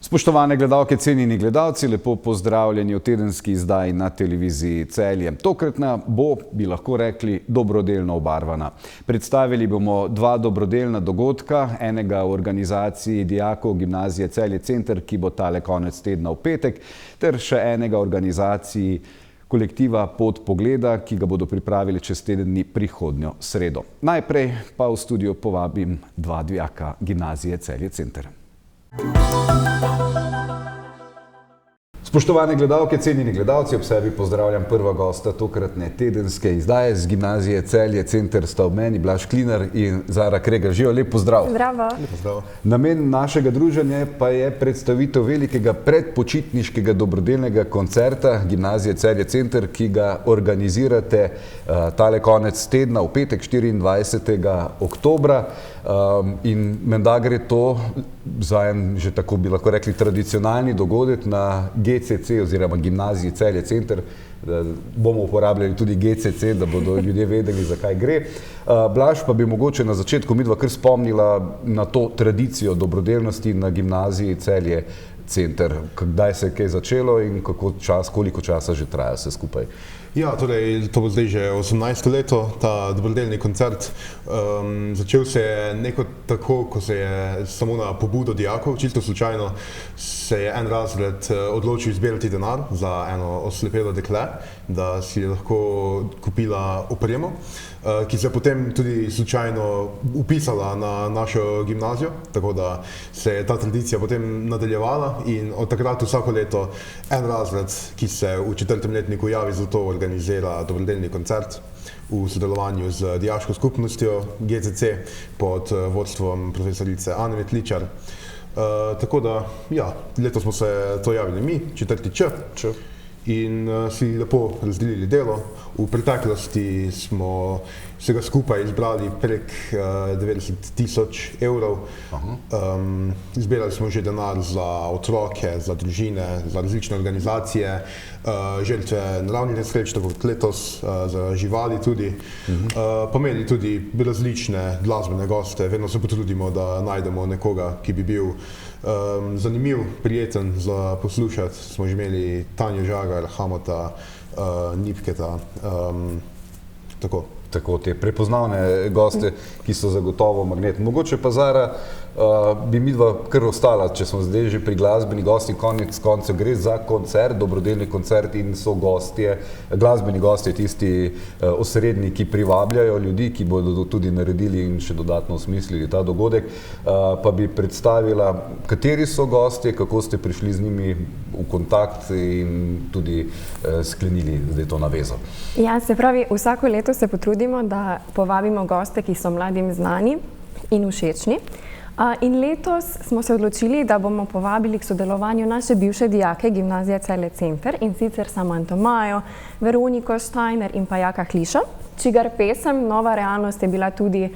Spoštovane gledalke, cenjeni gledalci, lepo pozdravljeni v tedenski izdaji na televiziji Celje. Tokratna bo, bi lahko rekli, dobrodelno obarvana. Predstavili bomo dva dobrodelna dogodka, enega v organizaciji dijakov Gimnazije Celje Center, ki bo tale konec tedna v petek, ter še enega v organizaciji kolektiva Pot pogleda, ki ga bodo pripravili čez teden dni prihodnjo sredo. Najprej pa v studio povabim dva dijaka Gimnazije Celje Center. Spoštovane gledalke, cenjeni gledalci, ob sebi pozdravljam prva gosta tokratne tedenske izdaje z Gimnazije Celje Center, sta ob meni Blaž Klinar in Zara Kregar. Živijo, lep pozdrav. Zdravo. Namen našega druženja pa je predstavitev velikega predpočitniškega dobrodelnega koncerta Gimnazije Celje Center, ki ga organizirate tale konec tedna v petek 24. oktobra. In menda gre to za en, že tako bi lahko rekli, tradicionalni dogodek na GCC oziroma Gimnaziji Celje Center. Bomo uporabljali tudi GCC, da bodo ljudje vedeli, zakaj gre. Blaž pa bi mogoče na začetku midva kar spomnila na to tradicijo dobrodelnosti na Gimnaziji Celje Center. Kdaj se je kaj začelo in koliko časa že traja vse skupaj? Ja, torej, to bo zdaj že 18. leto, ta dobrodelni koncert. Začel se je neko tako, ko se je samo na pobudo dijakov, čisto slučajno, se je en razred odločil zbirati denar za eno oslepelo dekle, da si je lahko kupila opremo, ki se je potem tudi slučajno upisala na našo gimnazijo, tako da se je ta tradicija potem nadaljevala in od takrat vsako leto en razred, ki se v 4. letniku javi za to, organizira dobrodelni koncert v sodelovanju z dijaško skupnostjo GCC pod vodstvom profesorice Ane Metličar. Tako da, ja, letos smo se to javili mi, 4. Č. In si lepo razdelili delo. V preteklosti smo vsega skupaj izbrali prek 90 000 evrov. Zbirali smo že denar za otroke, za družine, za različne organizacije, žrtve naravnih nesreč, tako kot letos, za živali tudi. Pa imeli tudi različne glasbene goste. Vedno se potrudimo, da najdemo nekoga, ki bi bil zanimiv, prijeten za poslušati. Smo že imeli Tanjo Žagar, Hamota, Nipketa, tako te prepoznavne goste, ki so zagotovo magnet. Mogoče pa, Zara, bi midva kar ostala, če smo zdaj že pri glasbeni gosti, konec koncev gre za koncert, dobrodelni koncert in so gostje, glasbeni gostje, tisti osrednji, ki privabljajo ljudi, ki bodo tudi naredili in še dodatno osmislili ta dogodek. Pa bi predstavila, kateri so gostje, kako ste prišli z njimi v kontakt in tudi sklenili zdaj to navezo. Ja, se pravi, vsako leto se potrudimo, da povabimo goste, ki so mladim znani in všečni. In letos smo se odločili, da bomo povabili k sodelovanju naše bivše dijake Gimnazije Celje Center, in sicer Samanto Majo, Veroniko Štajner in pa Jaka Kliša, čigar pesem Nova realnost je bila tudi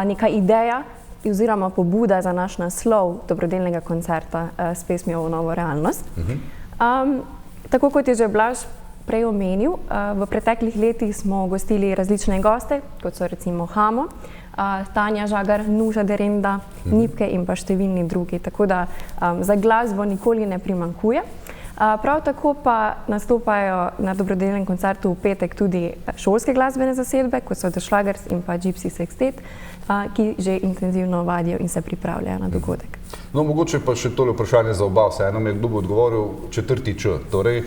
neka ideja oziroma pobuda za naš naslov dobrodelnega koncerta s pesmijo o Novo realnost. Tako kot je že Blaž prej omenil, v preteklih letih smo gostili različne goste, kot so recimo Hamo, Tanja Žagar, Nuža Derenda, Nipke in pa številni drugi, tako da za glasbo nikoli ne primanjkuje. Prav tako pa nastopajo na dobrodelnem koncertu v petek tudi šolske glasbene zasedbe, kot so The Schlagers in pa Gypsy Sextet, ki že intenzivno vadijo in se pripravljajo na dogodek. No, mogoče pa še tole vprašanje za oba. Vseeno mi je kdo bo odgovoril 4. Č. Torej,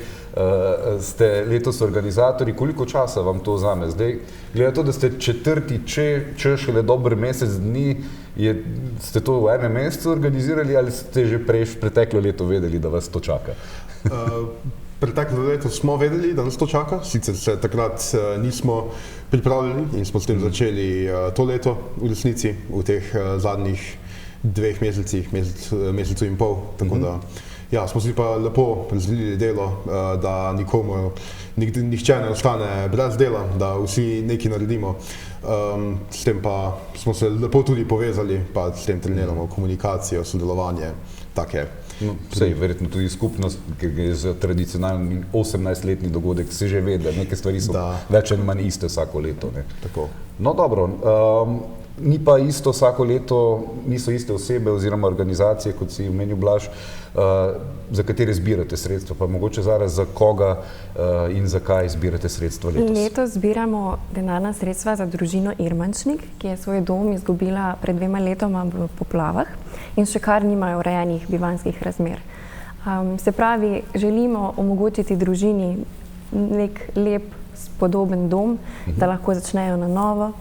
ste letos organizatorji, koliko časa vam to vzame? Zdaj, glede to, da ste 4. Č šele dober mesec dni, ste to v enem mesecu organizirali ali ste že preteklo leto vedeli, da vas to čaka? Preteklo leto smo vedeli, da nas to čaka, sicer se takrat nismo pripravljali in smo s tem začeli to leto v resnici, v teh zadnjih 2 mesecih, mesecu in pol, tako da ja, smo si pa lepo razdelili delo, da nihče ne ostane brez dela, da vsi nekaj naredimo. S tem pa smo se lepo tudi povezali, pa s tem treniramo komunikacijo, sodelovanje, take. Sej, verjetno tudi skupnost, ker je za tradicionalni 18-letni dogodek, se že ve, da neke stvari so več ali manj iste vsako leto. Tako. No, dobro. Ni pa isto vsako leto, niso iste osebe oziroma organizacije, kot si omenil Blaž, za katere zbirate sredstva, pa mogoče zaraz za koga in zakaj zbirate sredstva letos? Letos zbiramo denarna sredstva za družino Irmančnik, ki je svoj dom izgubila pred 2 letoma v poplavah in še kar nimajo urejenih bivanjskih razmer. Se pravi, želimo omogočiti družini nek lep, spodoben dom, da lahko začnejo na novo,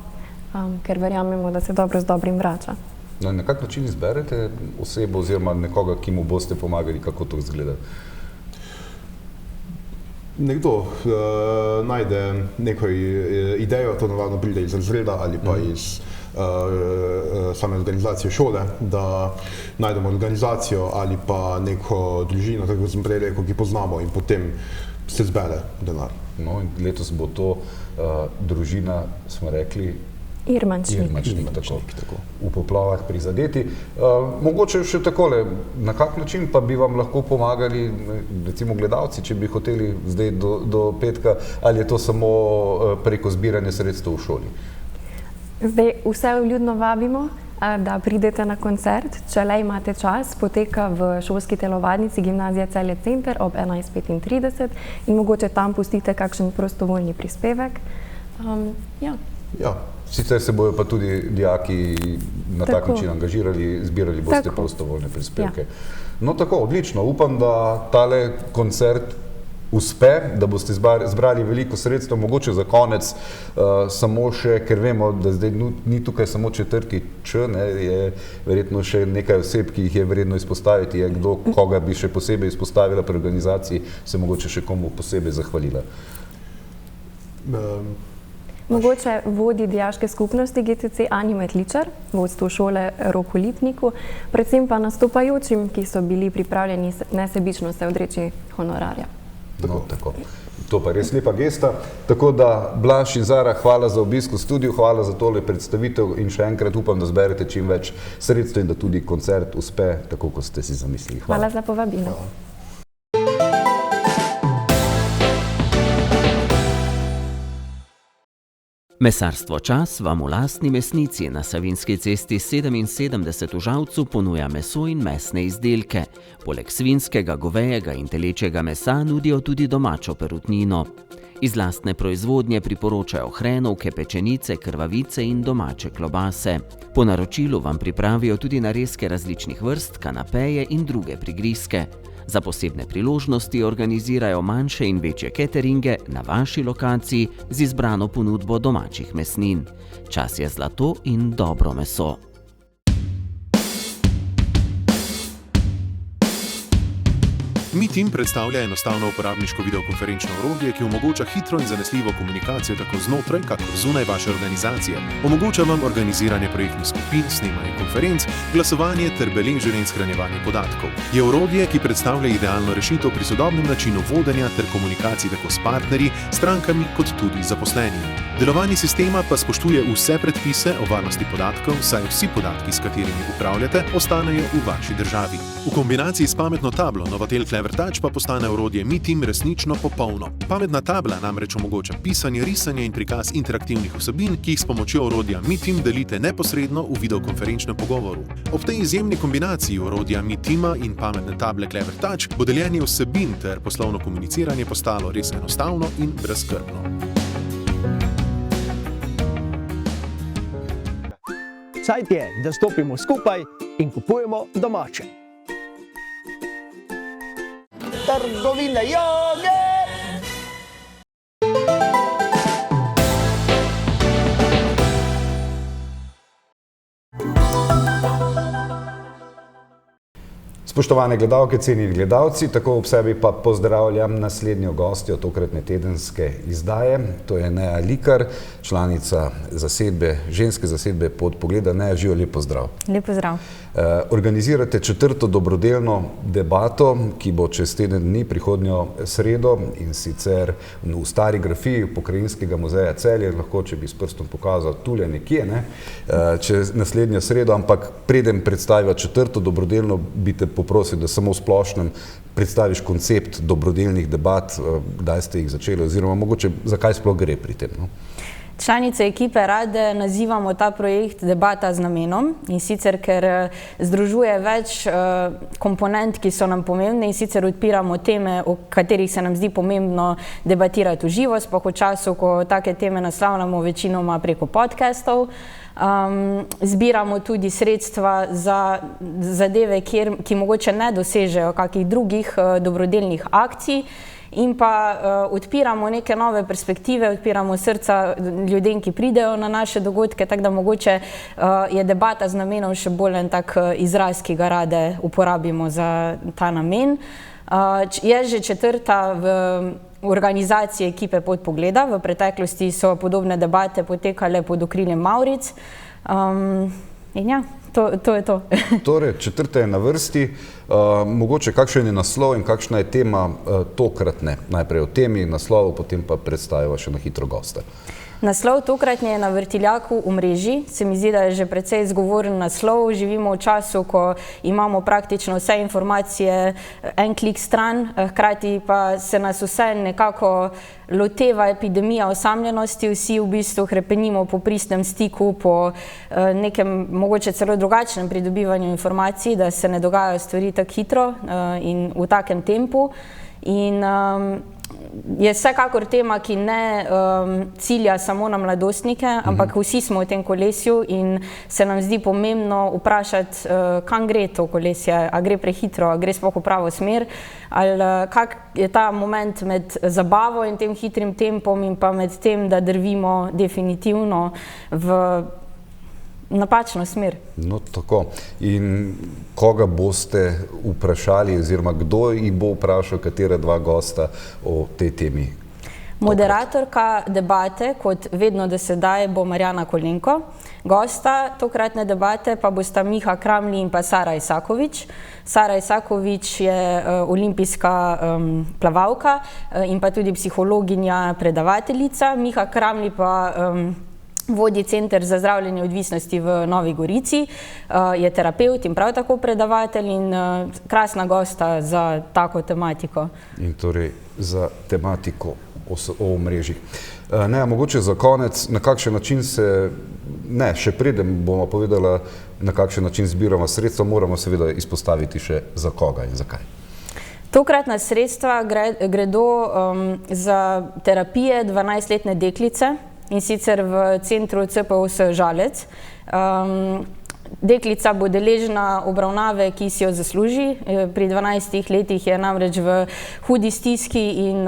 ker verjamemo, da se dobro z dobrim vrača. Na kak način izberete osebo oziroma nekoga, ki mu boste pomagali, kako to izgleda? Nekdo najde neko idejo, to navadno pride iz razreda ali pa iz same organizacije šole, da najdemo organizacijo ali pa neko družino, tako kot sem prej rekel, ki poznamo in potem se zbere denar. No, in letos bo to družina, smo rekli, Irmančnik, tako. V poplavah prizadeti. Mogoče še takole, na kak način pa bi vam lahko pomagali, recimo gledalci, če bi hoteli zdaj do petka, ali je to samo preko zbiranja sredstev v šoli? Zdaj vse vljudno vabimo, da pridete na koncert, če le imate čas, poteka v šolski telovadnici Gimnazije Celje Center ob 11:35 in mogoče tam pustite kakšen prostovoljni prispevek. Ja. Sicer se bojo pa tudi dijaki na tak način angažirali, zbirali boste prostovoljne prispevke. No tako, odlično. Upam, da tale koncert uspe, da boste zbrali veliko sredstev, mogoče za konec samo še, ker vemo, da zdaj ni tukaj samo 4. Č, je verjetno še nekaj oseb, ki jih je vredno izpostaviti, je kdo, koga bi še posebej izpostavila pri organizaciji, se mogoče še komu posebej zahvalila. Mogoče vodi dijaške skupnosti GTC Ani Metličar, vodstvu šole Roku Lipniku, predvsem pa nastopajočim, ki so bili pripravljeni nesebično se odreči honorarja. No, tako. To pa je res lepa gesta. Tako da, Blaž in Zara, hvala za obisk v studiu, hvala za tole predstavitev in še enkrat upam, da zberete čim več sredstev in da tudi koncert uspe, tako kot ste si zamislili. Hvala za povabilo. Mesarstvo Čas vam v lastni mesnici na Savinjski cesti 77 v Žalcu ponuja meso in mesne izdelke. Poleg svinjskega, govejega in telečjega mesa nudijo tudi domačo perutnino. Iz lastne proizvodnje priporočajo hrenovke, pečenice, krvavice in domače klobase. Po naročilu vam pripravijo tudi narezke različnih vrst, kanapeje in druge prigrizke. Za posebne priložnosti organizirajo manjše in večje cateringe na vaši lokaciji z izbrano ponudbo domačih mesnin. Čas je zlato in dobro meso. MeTeam predstavlja enostavno uporabniško videokonferenčno orodje, ki omogoča hitro in zanesljivo komunikacijo tako znotraj, kakor zunaj vaše organizacije. Omogoča vam organiziranje projektnih skupin, snemanje konferenc, glasovanje ter beleženje in shranjevanje podatkov. Je orodje, ki predstavlja idealno rešitev pri sodobnem načinu vodenja ter komunikaciji tako s partnerji, strankami kot tudi zaposlenimi. Delovanje sistema pa spoštuje vse predpise o varnosti podatkov, saj vsi podatki, s katerimi upravljate, ostanejo v vaši državi. V kombinaciji s pametno tablo Novatel Clever Touch pa postane orodje MeTeam resnično popolno. Pametna tabla namreč omogoča pisanje, risanje in prikaz interaktivnih vsebin, ki jih s pomočjo orodja MeTeam delite neposredno v videokonferenčnem pogovoru. Ob tej izjemni kombinaciji orodja MeTeama in pametne table Clever Touch bo deljenje vsebin ter poslovno komuniciranje postalo res enostavno in brezskrbno. Cajt je, da stopimo skupaj in kupujemo domače. Trgovine Joge! Spoštovane gledalke, cenjeni gledalci, tako ob sebi pa pozdravljam naslednjo gostjo tokratne tedenske izdaje. To je Neja Likar, članica zasedbe, ženske zasedbe Podpogleda. Neja, živijo, lep pozdrav. Lep pozdrav. Organizirate 4. dobrodelno debato, ki bo čez teden dni, prihodnjo sredo, in sicer v stari grafiji Pokrajinskega muzeja Celje, lahko, če bi s prstom pokazal, tule nekje, čez naslednjo sredo, ampak preden predstaviva 4. dobrodelno, bi te poprosil, da samo v splošnem predstaviš koncept dobrodelnih debat, kdaj ste jih začeli, oziroma mogoče zakaj sploh gre pri tem. Članice ekipe rade nazivamo ta projekt Debata z namenom, in sicer ker združuje več komponent, ki so nam pomembne, in sicer odpiramo teme, o katerih se nam zdi pomembno debatirati v živo, sploh v času, ko take teme naslavljamo večinoma preko podcastov. Zbiramo tudi sredstva za zadeve, ki mogoče ne dosežejo kakih drugih dobrodelnih akcij, in pa odpiramo neke nove perspektive, odpiramo srca ljudem, ki pridejo na naše dogodke, tako da mogoče je debata z namenom še bolj en tak izraz, ki ga rade uporabimo za ta namen. Je že 4. v organizaciji ekipe Podpogleda. V preteklosti so podobne debate potekale pod okriljem Mavric. In ja, to je to. Torej, 4. je na vrsti. Mogoče kakšen je naslov in kakšna je tema tokratne? Najprej o temi, naslovu, potem pa predstavimo še na hitro goste. Naslov tokratnje je Na vrtiljaku v mreži. Se mi zdi, da je že precej zgovoren naslov. Živimo v času, ko imamo praktično vse informacije en klik stran, hkrati pa se nas vse nekako loteva epidemija osamljenosti. Vsi v bistvu hrepenimo po pristnem stiku, po nekem mogoče celo drugačnem pridobivanju informacij, da se ne dogajajo stvari tako hitro in v takem tempu. In je vsekakor tema, ki ne cilja samo na mladostnike, ampak vsi smo v tem kolesju in se nam zdi pomembno vprašati, kam gre to kolesje, a gre prehitro, a gre sploh v pravo smer, ali kak je ta moment med zabavo in tem hitrim tempom in pa med tem, da drvimo definitivno v napačno smer. No, tako. In koga boste vprašali, oziroma kdo jih bo vprašal, katera dva gosta o tej temi? Moderatorka debate, kot vedno do sedaj, bo Marjana Kolenko. Gosta tokratne debate pa bosta Miha Kramli in pa Sara Isakovič. Sara Isakovič je olimpijska plavalka in pa tudi psihologinja, predavateljica. Miha Kramli pa vodi Center za zdravljenje odvisnosti v Novi Gorici, je terapevt in prav tako predavatelj in krasna gosta za tako tematiko. In torej za tematiko o omrežjih. Ne, mogoče za konec, na kakšen način se, ne, še preden bomo povedala, na kakšen način zbiramo sredstva, moramo seveda izpostaviti še za koga in zakaj. Tokratna sredstva gredo za terapije 12-letne deklice, in sicer v centru CPOS Žalec. Deklica bo deležna obravnave, ki si jo zasluži. Pri 12 letih je namreč v hudi stiski in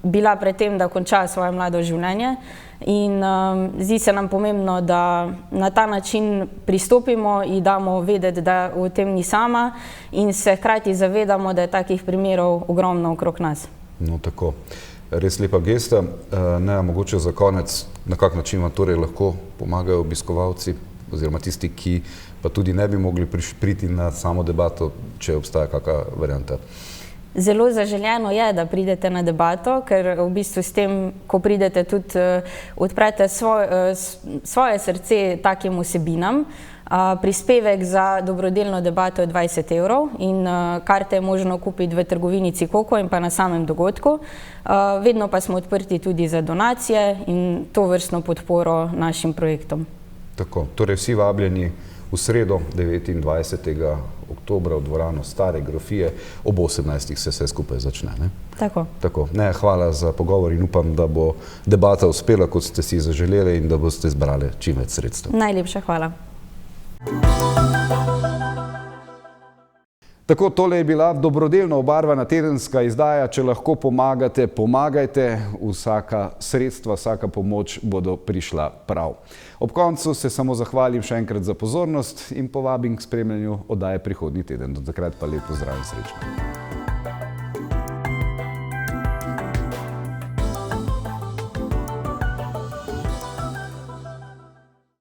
bila pred tem, da konča svoje mlado življenje. In zdi se nam pomembno, da na ta način pristopimo in damo vedeti, da v tem ni sama in se hkrati zavedamo, da je takih primerov ogromno okrog nas. No, tako. Res lepa gesta. Ne, mogoče za konec, na kak način vam torej lahko pomagajo obiskovalci oziroma tisti, ki pa tudi ne bi mogli priti na samo debato, če obstaja kakšna varianta? Zelo zaželjeno je, da pridete na debato, ker v bistvu s tem, ko pridete, tudi odprete svoje srce takim vsebinam. Prispevek za dobrodelno debato je 20 € in karte je možno kupiti v trgovinici Koko in pa na samem dogodku. Vedno pa smo odprti tudi za donacije in tovrstno podporo našim projektom. Tako, torej vsi vabljeni v sredo 29. oktobra v dvorano Stare grofije, ob 18. se vse skupaj začne. Ne? Tako. Ne, hvala za pogovor in upam, da bo debata uspela, kot ste si zaželeli in da boste zbrali čim več sredstev. Najlepša hvala. Tako, tole je bila dobrodelno obarvana tedenska izdaja. Če lahko pomagate, pomagajte. Vsaka sredstva, vsaka pomoč bodo prišla prav. Ob koncu se samo zahvalim še enkrat za pozornost in povabim k spremljanju oddaje prihodnji teden. Do takrat pa lep pozdrav in srečno.